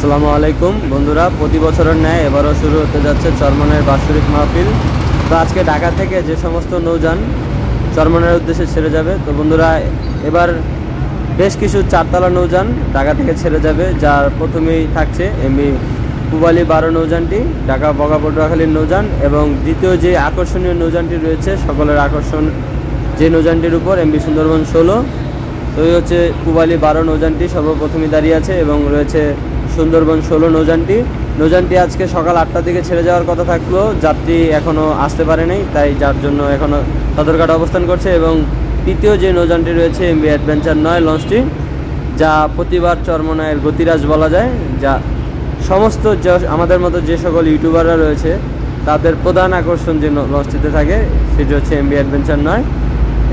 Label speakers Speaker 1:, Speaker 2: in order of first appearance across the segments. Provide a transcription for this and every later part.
Speaker 1: আসসালামু আলাইকুম বন্ধুরা, প্রতি বছরের ন্যায় এবারও শুরু হতে যাচ্ছে চরমনের বাৎসরিক মাহফিল। তো আজকে ঢাকা থেকে যে সমস্ত নৌযান চরমনের উদ্দেশ্যে ছেড়ে যাবে, তো বন্ধুরা এবার বেশ কিছু চারতলা নৌযান ঢাকা থেকে ছেড়ে যাবে, যার প্রথমেই থাকছে এমবি পূবালী 12 নৌযানটি, ঢাকা বগা পটুয়াখালীর নৌযান। এবং দ্বিতীয় যে আকর্ষণীয় নৌযানটি রয়েছে, সকলের আকর্ষণ যে নৌযানটির উপর এমবি সুন্দরবন 16, তো এই হচ্ছে পূবালী 12 নৌযানটি সর্বপ্রথমে দাঁড়িয়ে আছে। এবং রয়েছে সুন্দরবন 16 নৌযানটি আজকে সকাল 8টার দিকে ছেড়ে যাওয়ার কথা থাকলেও যাত্রী এখনও আসতে পারেনি, তাই যার জন্য এখনও সদরঘাট অবস্থান করছে। এবং তৃতীয় যে নৌযানটি রয়েছে এমবি অ্যাডভেঞ্চার 9 লঞ্চটি, যা প্রতিবার চরমনায়ের গতিরাজ বলা যায়, যা সমস্ত আমাদের মতো যে সকল ইউটিউবাররা রয়েছে তাদের প্রধান আকর্ষণ যে লঞ্চটিতে থাকে সেটি হচ্ছে এমবি অ্যাডভেঞ্চার 9।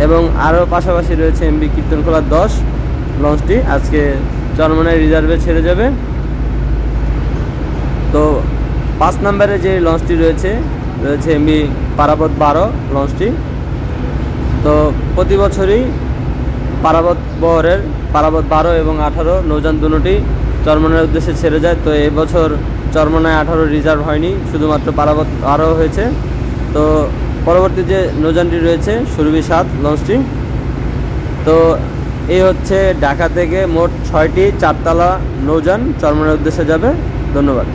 Speaker 1: এবং আরও পাশাপাশি রয়েছে এমবি কীর্তনখোলা 10 লঞ্চটি আজকে চরমনাই রিজার্ভে ছেড়ে যাবে। তো 5 নম্বরে যে লঞ্চটি রয়েছে এমবি পারাবত 12 লঞ্চটি। তো প্রতি বছরই পারাবত বহরের পারাবত 12 এবং 18 নৌযান দুটি চরমনাইয়ের উদ্দেশ্যে ছেড়ে যায়। তো এবছর চরমনাই 18 রিজার্ভ হয়নি, শুধুমাত্র পারাবত 12 হয়েছে। তো পরবর্তী যে নৌযানটি রয়েছে সুরভি 7 লঞ্চটি। তো এই হচ্ছে ঢাকা থেকে মোট 6টি চারতলা নৌযান চরমনাইয়ের উদ্দেশ্যে যাবে। ধন্যবাদ।